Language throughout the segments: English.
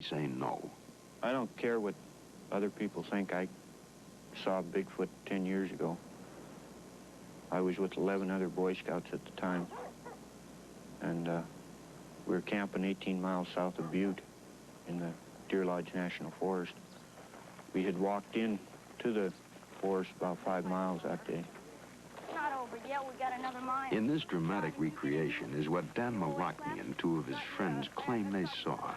say no. I don't care what other people think. I saw Bigfoot 10 years ago. I was with 11 other Boy Scouts at the time, and we were camping 18 miles south of Butte in the Deer Lodge National Forest. We had walked in to the forest about 5 miles that day. Not over yet. We got another mile. In this dramatic recreation is what Dan Malachny and two of his friends claim they saw.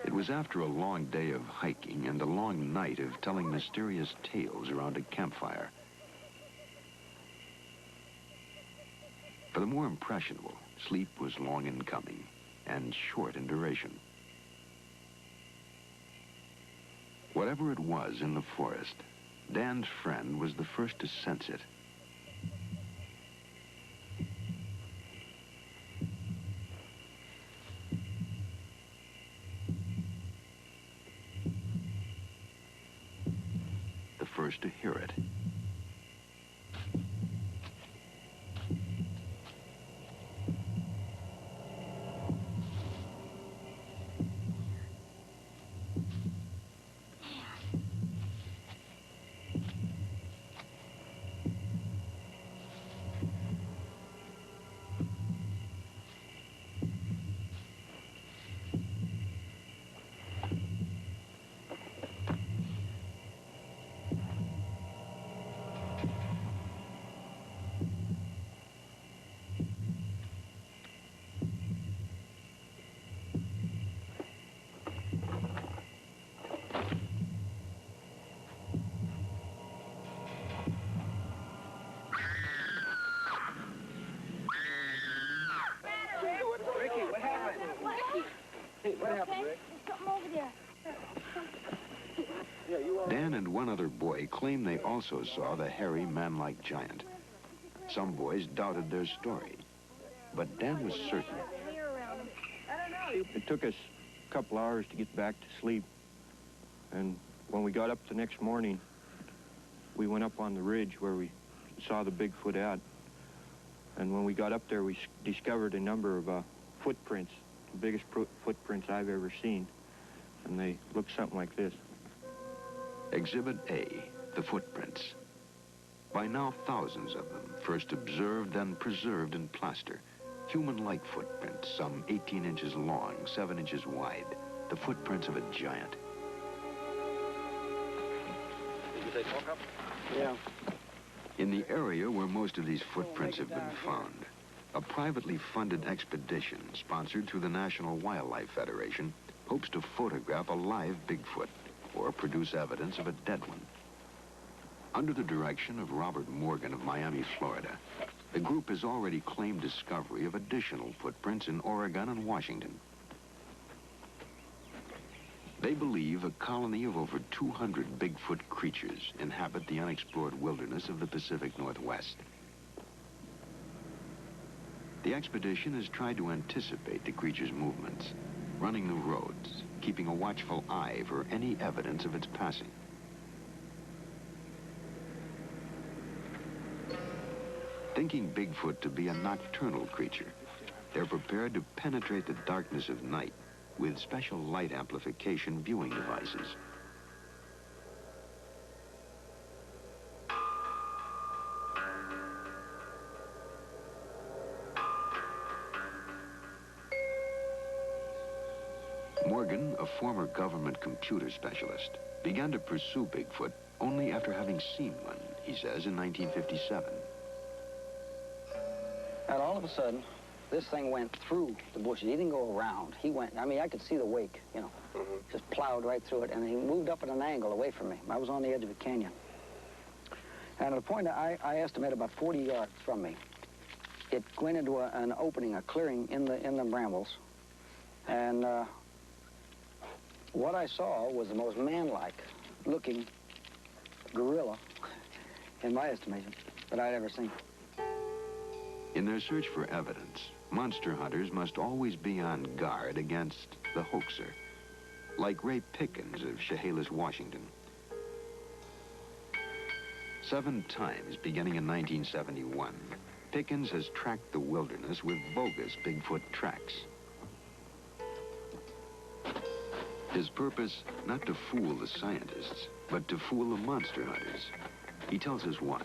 It was after a long day of hiking and a long night of telling mysterious tales around a campfire. For the more impressionable, sleep was long in coming and short in duration. Whatever it was in the forest, Dan's friend was the first to sense it. The first to hear it. Dan and one other boy claim they also saw the hairy, man-like giant. Some boys doubted their story, but Dan was certain. It took us a couple hours to get back to sleep, and when we got up the next morning, we went up on the ridge where we saw the Bigfoot at. And when we got up there, we discovered a number of footprints, the biggest footprints I've ever seen, and they look something like this. Exhibit A, the footprints. By now, thousands of them, first observed, then preserved in plaster. Human-like footprints, some 18 inches long, 7 inches wide. The footprints of a giant. Did you say smoke up? Yeah. In the area where most of these footprints have been found, a privately funded expedition sponsored through the National Wildlife Federation hopes to photograph a live Bigfoot or produce evidence of a dead one. Under the direction of Robert Morgan of Miami, Florida, the group has already claimed discovery of additional footprints in Oregon and Washington. They believe a colony of over 200 Bigfoot creatures inhabit the unexplored wilderness of the Pacific Northwest. The expedition has tried to anticipate the creature's movements, running the roads, keeping a watchful eye for any evidence of its passing. Thinking Bigfoot to be a nocturnal creature, they're prepared to penetrate the darkness of night with special light amplification viewing devices. Morgan, a former government computer specialist, began to pursue Bigfoot only after having seen one, he says, in 1957. And all of a sudden, this thing went through the bushes. He didn't go around. He went, I mean, I could see the wake, you know, just plowed right through it, and he moved up at an angle away from me. I was on the edge of a canyon. And at a point, I estimate about 40 yards from me, it went into an opening, a clearing in the brambles. And what I saw was the most man-like looking gorilla, in my estimation, that I'd ever seen. In their search for evidence, monster hunters must always be on guard against the hoaxer, like Ray Pickens of Chehalis, Washington. 7 times, beginning in 1971, Pickens has tracked the wilderness with bogus Bigfoot tracks. His purpose, not to fool the scientists, but to fool the monster hunters. He tells us why.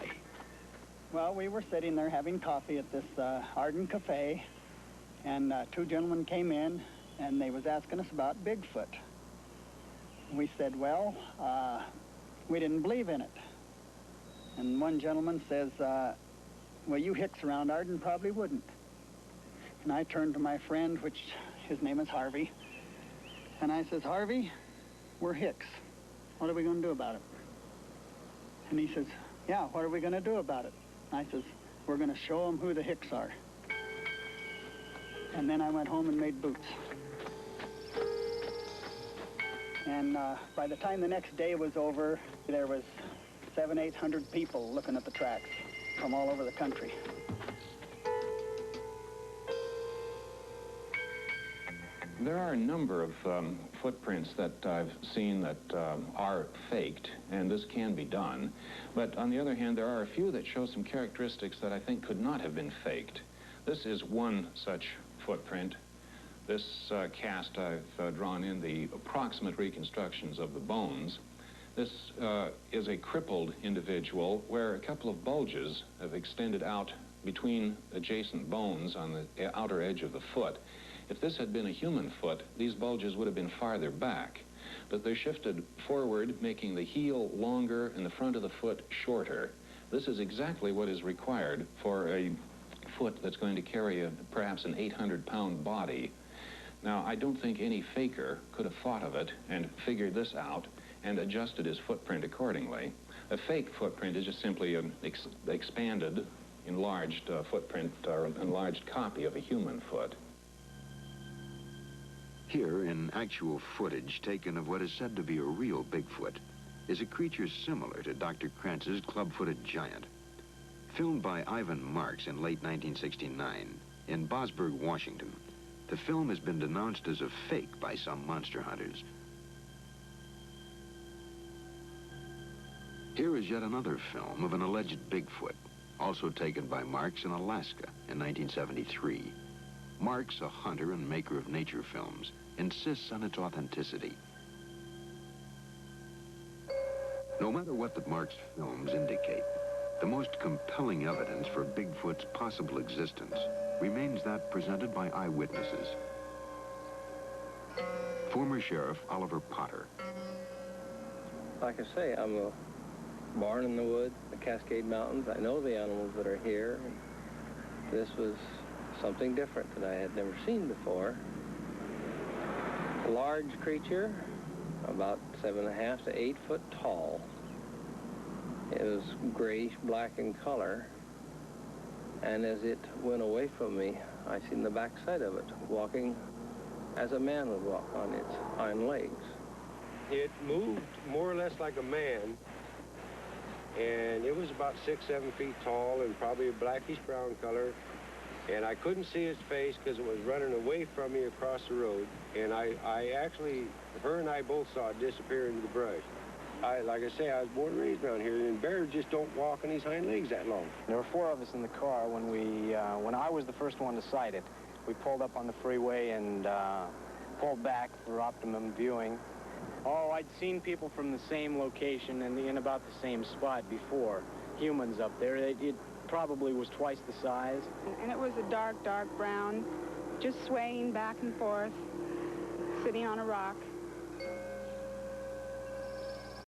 Well, we were sitting there having coffee at this Arden Cafe, and two gentlemen came in, and they was asking us about Bigfoot. We said, well, we didn't believe in it. And one gentleman says, well, you hicks around Arden probably wouldn't. And I turned to my friend, which his name is Harvey, and I says, Harvey, we're hicks. What are we going to do about it? And he says, yeah, what are we going to do about it? I says, we're going to show them who the hicks are. And then I went home and made boots. And by the time the next day was over, there was 700-800 people looking at the tracks from all over the country. There are a number of footprints that I've seen that are faked, and this can be done. But on the other hand, there are a few that show some characteristics that I think could not have been faked. This is one such footprint. This cast, I've drawn in the approximate reconstructions of the bones. This is a crippled individual where a couple of bulges have extended out between adjacent bones on the outer edge of the foot. If this had been a human foot, these bulges would have been farther back, but they shifted forward, making the heel longer and the front of the foot shorter. This is exactly what is required for a foot that's going to carry perhaps an 800-pound body. Now, I don't think any faker could have thought of it and figured this out and adjusted his footprint accordingly. A fake footprint is just simply an expanded, enlarged footprint or an enlarged copy of a human foot. Here, in actual footage taken of what is said to be a real Bigfoot, is a creature similar to Dr. Krantz's club-footed giant. Filmed by Ivan Marks in late 1969 in Bosburg, Washington, the film has been denounced as a fake by some monster hunters. Here is yet another film of an alleged Bigfoot, also taken by Marks in Alaska in 1973. Marks, a hunter and maker of nature films, insists on its authenticity. No matter what the Marks films indicate, the most compelling evidence for Bigfoot's possible existence remains that presented by eyewitnesses. Former Sheriff Oliver Potter. Like I say, I'm born in the woods, the Cascade Mountains. I know the animals that are here. This was something different that I had never seen before. A large creature, about 7.5 to 8 foot tall. It was grayish-black in color, and as it went away from me, I seen the backside of it, walking as a man would walk on its hind legs. It moved more or less like a man, and it was about 6-7 feet tall and probably a blackish-brown color. And I couldn't see its face because it was running away from me across the road. And I actually, her and I both saw it disappear into the brush. Like I say, I was born and raised around here, and bears just don't walk on his hind legs that long. There were 4 of us in the car when I was the first one to sight it. We pulled up on the freeway and pulled back for optimum viewing. Oh, I'd seen people from the same location and in about the same spot before. Humans up there. It probably was twice the size. And it was a dark, dark brown, just swaying back and forth, sitting on a rock.